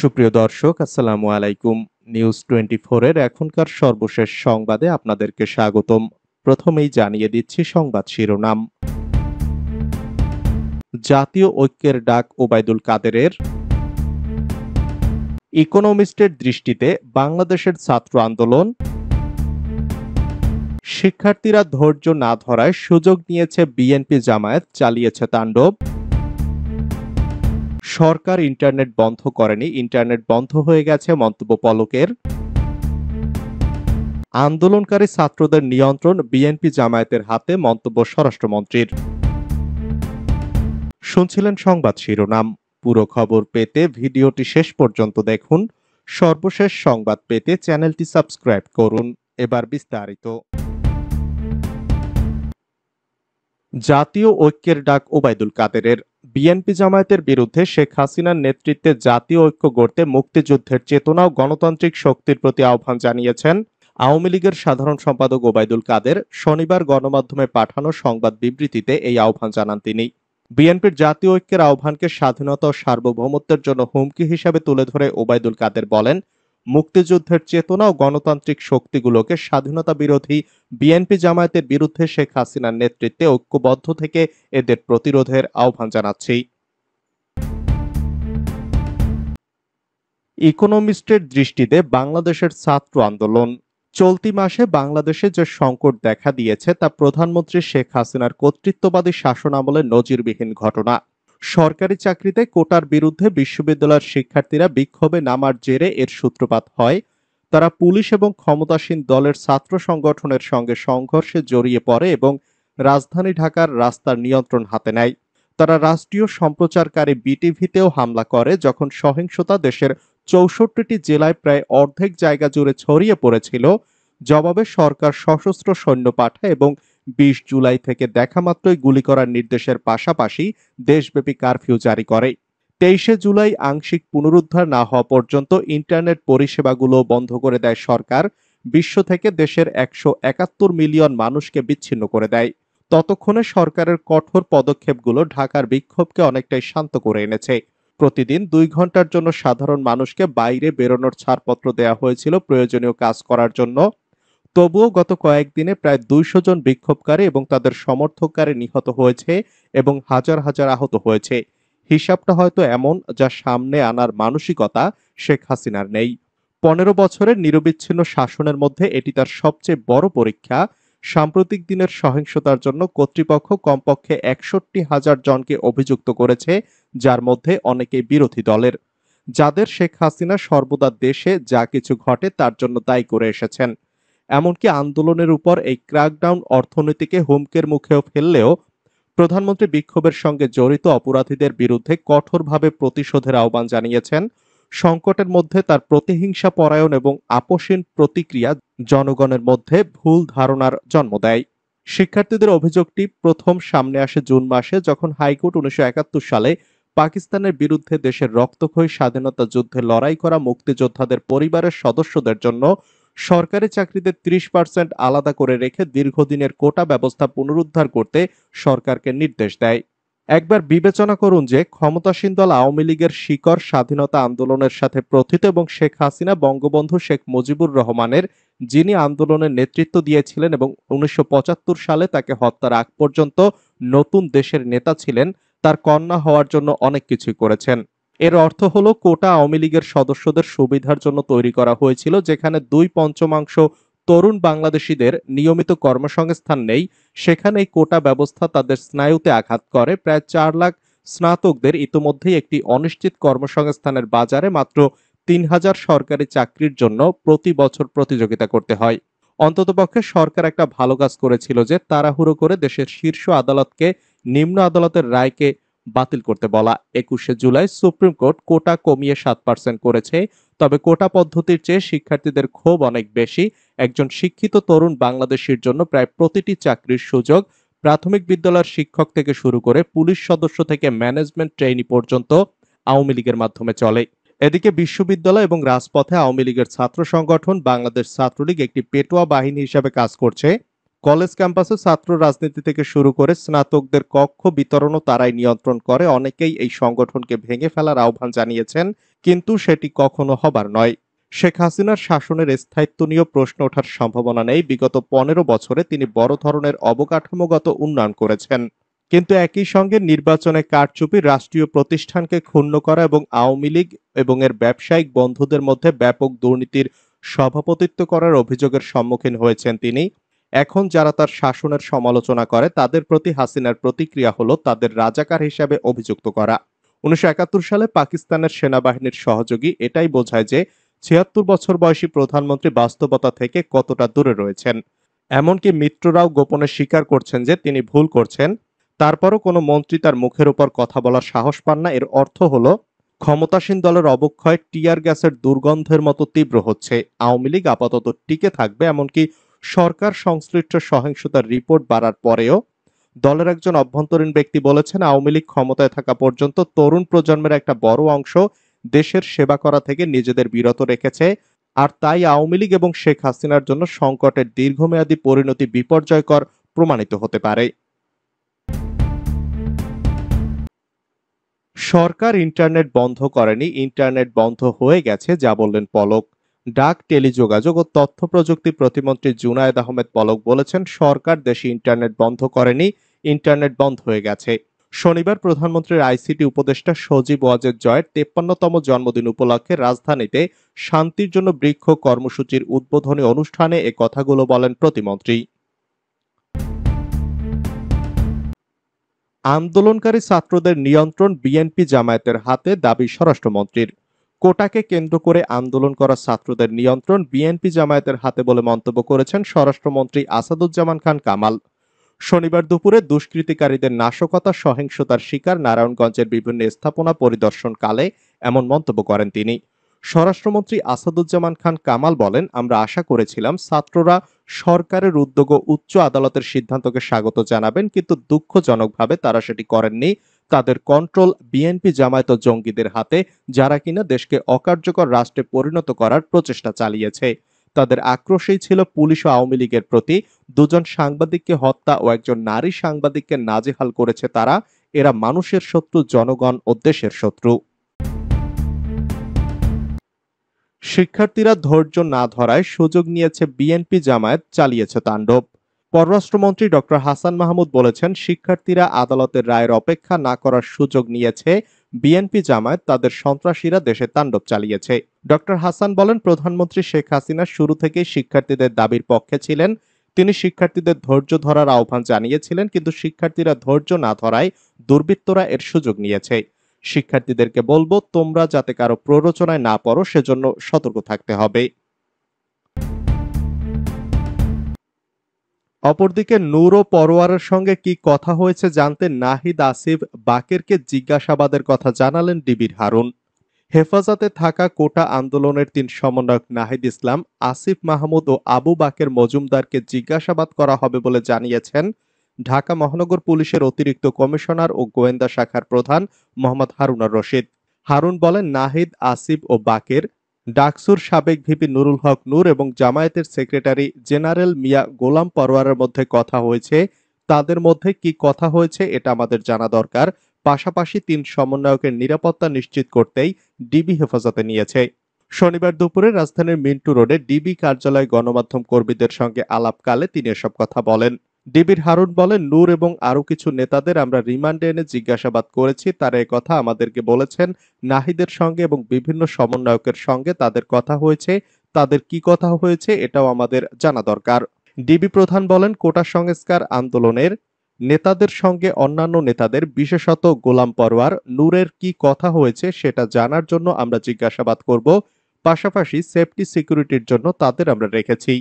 সুপ্রিয় দর্শক, আসসালামু আলাইকুম। নিউজ 24 এর এখনকার সর্বশেষ সংবাদে আপনাদেরকে স্বাগতম। প্রথমেই জানিয়ে দিচ্ছি সংবাদ শিরোনাম। জাতীয় ঐক্যের ডাক ওবায়দুল কাদেরের। ইকোনমিস্টের দৃষ্টিতে বাংলাদেশের ছাত্র আন্দোলন। শিক্ষার্থীরা ধৈর্য না ধরায় সুযোগ নিয়েছে বিএনপি, জামায়াত চালিয়েছে তাণ্ডব। সরকার ইন্টারনেট বন্ধ করেনি, ইন্টারনেট বন্ধ হয়ে গেছে মন্তব্য পলকের। আন্দোলনকারী ছাত্রদের নিয়ন্ত্রণ বিএনপি, জামায়াতের হাতে মন্তব্য স্বরাষ্ট্রমন্ত্রীর। শুনছিলেন সংবাদ শিরোনাম। পুরো খবর পেতে ভিডিওটি শেষ পর্যন্ত দেখুন। সর্বশেষ সংবাদ পেতে চ্যানেলটি সাবস্ক্রাইব করুন। এবার বিস্তারিত। জাতীয় ঐক্যের ডাক ওবায়দুল কাদেরের। বিএনপি, জামায়াতের বিরুদ্ধে শেখ হাসিনার নেতৃত্বে জাতীয় ঐক্য গড়তে মুক্তিযুদ্ধের চেতনা ও গণতান্ত্রিক শক্তির প্রতি আহ্বান জানিয়েছেন আওয়ামী লীগের সাধারণ সম্পাদক ওবায়দুল কাদের। শনিবার গণমাধ্যমে পাঠানো সংবাদ বিবৃতিতে এই আহ্বান জানান তিনি। বিএনপির জাতীয় ঐক্যের আহ্বানকে স্বাধীনতা ও সার্বভৌমত্বের জন্য হুমকি হিসাবে তুলে ধরে ওবায়দুল কাদের বলেন, মুক্তিযুদ্ধের চেতনা ও গণতান্ত্রিক শক্তিগুলোকে স্বাধীনতা বিরোধী বিএনপি, জামায়াতের বিরুদ্ধে শেখ হাসিনার নেতৃত্বে ঐক্যবদ্ধ থেকে এদের প্রতিরোধের আহ্বান জানাচ্ছি। ইকোনমিস্টের দৃষ্টিতে বাংলাদেশের ছাত্র আন্দোলন। চলতি মাসে বাংলাদেশে যে সংকট দেখা দিয়েছে তা প্রধানমন্ত্রী শেখ হাসিনার কর্তৃত্ববাদী শাসন আমলে নজিরবিহীন ঘটনা। সরকারি চাকরিতে কোটার বিরুদ্ধে বিশ্ববিদ্যালয়ের শিক্ষার্থীরা বিক্ষোভে নামার জেরে এর সূত্রপাত হয়। তারা পুলিশ এবং ক্ষমতাসীন দলের ছাত্র সংগঠনের সঙ্গে সংঘর্ষে জড়িয়ে পড়ে এবং রাজধানী ঢাকার রাস্তার নিয়ন্ত্রণ হাতে নেয়। তারা রাষ্ট্রীয় সম্প্রচারকারী বিটিভিতেও হামলা করে। যখন সহিংসতা দেশের ৬৪টি জেলায় প্রায় অর্ধেক জায়গা জুড়ে ছড়িয়ে পড়েছিল, জবাবে সরকার সশস্ত্র সৈন্য পাঠায় এবং ২০ জুলাই থেকে দেখামাত্রই গুলি করার নির্দেশের পাশাপাশি দেশব্যাপী কারফিউ জারি করে। ২৩শে জুলাই আংশিক পুনরুদ্ধার না হওয়া পর্যন্ত ইন্টারনেট পরিষেবাগুলো বন্ধ করে দেয় সরকার। বিশ্ব থেকে দেশের ১৭১ মিলিয়ন মানুষকে বিচ্ছিন্ন করে দেয়। ততক্ষণে সরকারের কঠোর পদক্ষেপগুলো ঢাকার বিক্ষোভকে অনেকটাই শান্ত করে এনেছে। প্রতিদিন ২ ঘন্টার জন্য সাধারণ মানুষকে বাইরে বেরোনোর ছাড়পত্র দেয়া হয়েছিল প্রয়োজনীয় কাজ করার জন্য। তবুও গত কয়েকদিনে প্রায় ২০০ জন বিক্ষোভকারী এবং তাদের সমর্থককারী নিহত হয়েছে এবং হাজার হাজার আহত হয়েছে। হিসাবটা হয়তো এমন, যা সামনে আনার মানসিকতা শেখ হাসিনার নেই। ১৫ বছরের নিরবিচ্ছিন্ন শাসনের মধ্যে এটি তার সবচেয়ে বড় পরীক্ষা। সাম্প্রতিক দিনের সহিংসতার জন্য কর্তৃপক্ষ কমপক্ষে ৬১,০০০ জনকে অভিযুক্ত করেছে, যার মধ্যে অনেকেই বিরোধী দলের, যাদের শেখ হাসিনা সর্বদা দেশে যা কিছু ঘটে তার জন্য দায়ী করে এসেছেন। এমনকি আন্দোলনের উপর এই ক্র্যাকডাউন অর্থনীতিকে হুমকির মুখেও ফেললেও প্রধানমন্ত্রী বিক্ষোভের সঙ্গে জড়িত অপরাধীদের বিরুদ্ধে কঠোরভাবে প্রতিশোধের আহ্বান জানিয়েছেন। সংকটের মধ্যে তার প্রতিহিংসা পরায়ণ এবং আপোষহীন প্রতিক্রিয়া জনগণের মধ্যে ভুল ধারণার জন্ম দেয়। শিক্ষার্থীদের অভিযোগটি প্রথম সামনে আসে জুন মাসে, যখন হাইকোর্ট ১৯৭১ সালে পাকিস্তানের বিরুদ্ধে দেশের রক্তক্ষয়ী স্বাধীনতা যুদ্ধে লড়াই করা মুক্তিযোদ্ধাদের পরিবারের সদস্যদের জন্য সরকারি চাকরিতে ৩০% আলাদা করে রেখে দীর্ঘদিনের কোটা ব্যবস্থা পুনরুদ্ধার করতে সরকারকে নির্দেশ দেয়। একবার বিবেচনা করুন যে ক্ষমতাসীন দল আওয়ামী লীগের শিকড় স্বাধীনতা আন্দোলনের সাথে প্রথিত এবং শেখ হাসিনা বঙ্গবন্ধু শেখ মুজিবুর রহমানের, যিনি আন্দোলনের নেতৃত্ব দিয়েছিলেন এবং ১৯৭৫ সালে তাকে হত্যার আগ পর্যন্ত নতুন দেশের নেতা ছিলেন, তার কন্যা হওয়ার জন্য অনেক কিছুই করেছেন। এর অর্থ হলো কোটা আওয়ামী লীগের সদস্যদের সুবিধার জন্য তৈরি করা হয়েছিল, যেখানে ২/৫ তরুণ বাংলাদেশিদের নিয়মিত কর্মসংস্থান নেই। সেখানে এই কোটা ব্যবস্থা তাদের স্নায়ুতে আঘাত করে। প্রায় ৪ লাখ স্নাতকদের ইতোমধ্যেই একটি অনিশ্চিত কর্মসংস্থানের বাজারে মাত্র ৩,০০০ সরকারি চাকরির জন্য প্রতি বছর প্রতিযোগিতা করতে হয়। অন্ততপক্ষে সরকার একটা ভালো কাজ করেছিল যে তাড়াহুড়ো করে দেশের শীর্ষ আদালতকে নিম্ন আদালতের রায়কে বাতিল করতে বলা। ২১শে জুলাই সুপ্রিম কোর্ট কোটা কমিয়ে ৭% করেছে। তবে কোটা পদ্ধতির চেয়ে শিক্ষার্থীদের ক্ষোভ অনেক বেশি। একজন শিক্ষিত তরুণ বাংলাদেশীর জন্য প্রায় প্রতিটি চাকরির সুযোগ, প্রাথমিক বিদ্যালয়ের শিক্ষক থেকে শুরু করে পুলিশ সদস্য থেকে ম্যানেজমেন্ট ট্রেইনি পর্যন্ত আওয়ামী লীগের মাধ্যমে চলে। এদিকে বিশ্ববিদ্যালয় এবং রাজপথে আওয়ামী লীগের ছাত্র সংগঠন বাংলাদেশ ছাত্রলীগ একটি পেটোয়া বাহিনী হিসাবে কাজ করছে। কলেজ ক্যাম্পাসে ছাত্র রাজনীতি থেকে শুরু করে স্নাতকদের কক্ষ বিতরণও তারাই নিয়ন্ত্রণ করে। অনেকেই এই সংগঠনকে ভেঙে ফেলার আহ্বান জানিয়েছেন, কিন্তু সেটি কখনো হবার নয়। শেখ হাসিনার শাসনের স্থায়িত্ব নিয়েও প্রশ্ন ওঠার সম্ভাবনা নেই। বিগত ১৫ বছরে তিনি বড় ধরনের অবকাঠামোগত উন্নয়ন করেছেন, কিন্তু একই সঙ্গে নির্বাচনে কারচুপি, রাষ্ট্রীয় প্রতিষ্ঠানকে ক্ষুণ্ণ করা এবং আওয়ামী লীগ এবং এর ব্যবসায়িক বন্ধুদের মধ্যে ব্যাপক দুর্নীতির সভাপতিত্ব করার অভিযোগের সম্মুখীন হয়েছেন তিনি। এখন যারা তার শাসনের সমালোচনা করে তাদের প্রতি হাসিনার প্রতিক্রিয়া হলো তাদের রাজাকার হিসাবে অভিযুক্ত করা। ১৯৭১ সালে পাকিস্তানের সেনাবাহিনীর সহযোগী, এটাই বোঝায় যে ৭৬ বছর বয়সী প্রধানমন্ত্রী বাস্তবতা থেকে কতটা দূরে রয়েছেন। এমনকি মিত্ররাও গোপনে স্বীকার করছেন যে তিনি ভুল করছেন। তারপরও কোনো মন্ত্রী তার মুখের উপর কথা বলার সাহস পান না। এর অর্থ হলো ক্ষমতাসীন দলের অবক্ষয় টিয়ার গ্যাসের দুর্গন্ধের মতো তীব্র হচ্ছে। আওয়ামী লীগ আপাতত টিকে থাকবে, এমনকি সরকার সংশ্লিষ্ট সহিংসতার রিপোর্ট বাড়ার পরেও। দলের একজন অভ্যন্তরীণ ব্যক্তি বলেছেন, আওয়ামী লীগ ক্ষমতায় থাকা পর্যন্ত তরুণ প্রজন্মের একটা বড় অংশ দেশের সেবা করা থেকে নিজেদের বিরত রেখেছে। আর তাই আওয়ামী লীগ এবং শেখ হাসিনার জন্য সংকটের দীর্ঘমেয়াদী পরিণতি বিপর্যয়কর প্রমাণিত হতে পারে। সরকার ইন্টারনেট বন্ধ করেনি, ইন্টারনেট বন্ধ হয়ে গেছে, যা বললেন পলক। ডাক, টেলিযোগাযোগ ও তথ্য প্রযুক্তি প্রতিমন্ত্রী জুনায়েদ আহমেদ পলক বলেছেন, সরকার দেশে ইন্টারনেট বন্ধ করেনি, ইন্টারনেট বন্ধ হয়ে গেছে। শনিবার প্রধানমন্ত্রীর আইসিটি উপদেষ্টা সজীব ওয়াজেদ জয়ের ৫৩তম জন্মদিন উপলক্ষে রাজধানীতে শান্তির জন্য বৃক্ষ কর্মসূচির উদ্বোধনী অনুষ্ঠানে এ কথাগুলো বলেন প্রতিমন্ত্রী। আন্দোলনকারী ছাত্রদের নিয়ন্ত্রণ বিএনপি জামায়াতের হাতে, দাবি স্বরাষ্ট্রমন্ত্রীর। কোটাকে কেন্দ্র করে আন্দোলন করা ছাত্রদের নিয়ন্ত্রণ বিএনপি জামায়াতের হাতে বলে মন্তব্য করেছেন স্বরাষ্ট্রমন্ত্রী আসাদুজ্জামান খান কামাল। শনিবার দুপুরে দুষ্কৃতিকারীদের নাশকতা, সহিংসতার শিকার নারায়ণগঞ্জের বিভিন্ন স্থাপনা পরিদর্শনকালে এমন মন্তব্য করেন তিনি। স্বরাষ্ট্রমন্ত্রী আসাদুজ্জামান খান কামাল বলেন, আমরা আশা করেছিলাম ছাত্ররা সরকারের উদ্যোগ ও উচ্চ আদালতের সিদ্ধান্তকে স্বাগত জানাবেন, কিন্তু দুঃখজনকভাবে তারা সেটি করেননি। তাদের কন্ট্রোল বিএনপি জামায়াত ও জঙ্গিদের হাতে, যারা কিনা দেশকে অকার্যকর রাষ্ট্রে পরিণত করার প্রচেষ্টা চালিয়েছে। তাদের আক্রোশেই ছিল পুলিশ ও আওয়ামী লীগের প্রতি। দুজন সাংবাদিককে হত্যা ও একজন নারী সাংবাদিককে নাজেহাল করেছে তারা। এরা মানুষের শত্রু, জনগণ ও দেশের শত্রু। শিক্ষার্থীরা ধৈর্য না ধরায় সুযোগ নিয়েছে বিএনপি জামায়াত, চালিয়েছে তাণ্ডব। পররাষ্ট্রমন্ত্রী ডক্টর হাসান মাহমুদ বলেছেন, শিক্ষার্থীরা আদালতের রায়ের অপেক্ষা না করার সুযোগ নিয়েছে বিএনপি জামায়াত, তাদের সন্ত্রাসীরা দেশে তাণ্ডব চালিয়েছে। ডক্টর হাসান বলেন, প্রধানমন্ত্রী শেখ হাসিনা শুরু থেকেই শিক্ষার্থীদের দাবির পক্ষে ছিলেন। তিনি শিক্ষার্থীদের ধৈর্য ধরার আহ্বান জানিয়েছিলেন, কিন্তু শিক্ষার্থীরা ধৈর্য না ধরায় দুর্বৃত্তরা এর সুযোগ নিয়েছে। শিক্ষার্থীদেরকে বলবো, তোমরা যাতে কারো প্ররোচনায় না পড়ো সেজন্য সতর্ক থাকতে হবে। অপরদিকে নূর ও পরোয়ারের সঙ্গে কি কথা হয়েছে জানতে নাহিদ, আসিফ, বাকেরকে জিজ্ঞাসাবাদের কথা জানালেন ডিবির হারুন। হেফাজতে থাকা কোটা আন্দোলনের ৩ সমন্বয়ক নাহিদ ইসলাম, আসিফ মাহমুদ ও আবু বাকের মজুমদারকে জিজ্ঞাসাবাদ করা হবে বলে জানিয়েছেন ঢাকা মহানগর পুলিশের অতিরিক্ত কমিশনার ও গোয়েন্দা শাখার প্রধান মোহাম্মদ হারুনার রশিদ। হারুন বলেন, নাহিদ, আসিফ ও বাকের, ডাকসুর সাবেক ভিপি নুরুল হক নূর এবং জামায়াতের সেক্রেটারি জেনারেল মিয়া গোলাম পরোয়ারের মধ্যে কথা হয়েছে। তাদের মধ্যে কি কথা হয়েছে এটা আমাদের জানা দরকার। পাশাপাশি ৩ সমন্বয়কের নিরাপত্তা নিশ্চিত করতেই ডিবি হেফাজতে নিয়েছে। শনিবার দুপুরে রাজধানীর মিন্টু রোডে ডিবি কার্যালয়ে গণমাধ্যম কর্মীদের সঙ্গে আলাপকালে তিনি এসব কথা বলেন। ডিবির হারুন বলেন, নূর এবং আরো কিছু নেতাদের আমরা রিমান্ডে এনে জিজ্ঞাসাবাদ করেছি। তারা কথা আমাদেরকে বলেছেন নাহিদের সঙ্গে এবং বিভিন্ন সমন্বয়কের সঙ্গে তাদের কথা হয়েছে। তাদের কি কথা হয়েছে এটাও আমাদের জানা দরকার। ডিবি প্রধান বলেন, কোটা সংস্কার আন্দোলনের নেতাদের সঙ্গে অন্যান্য নেতাদের, বিশেষত গোলাম পরোয়ার, নূরের কি কথা হয়েছে সেটা জানার জন্য আমরা জিজ্ঞাসাবাদ করব। পাশাপাশি সেফটি সিকিউরিটির জন্য তাদের আমরা রেখেছি।